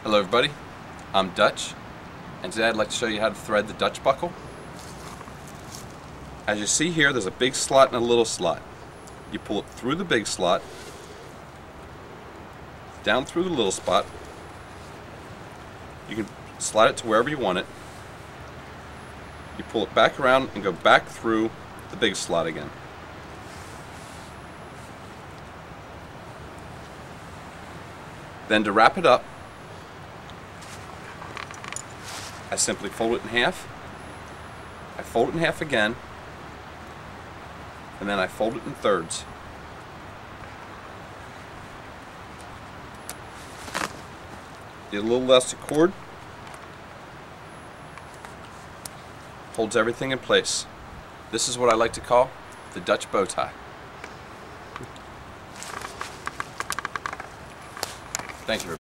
Hello everybody, I'm Dutch, and today I'd like to show you how to thread the Dutch buckle. As you see here, there's a big slot and a little slot. You pull it through the big slot, down through the little spot. You can slide it to wherever you want it. You pull it back around and go back through the big slot again. Then to wrap it up, I simply fold it in half, I fold it in half again, and then I fold it in thirds. Get a little elastic cord, holds everything in place. This is what I like to call the Dutch bow tie. Thank you.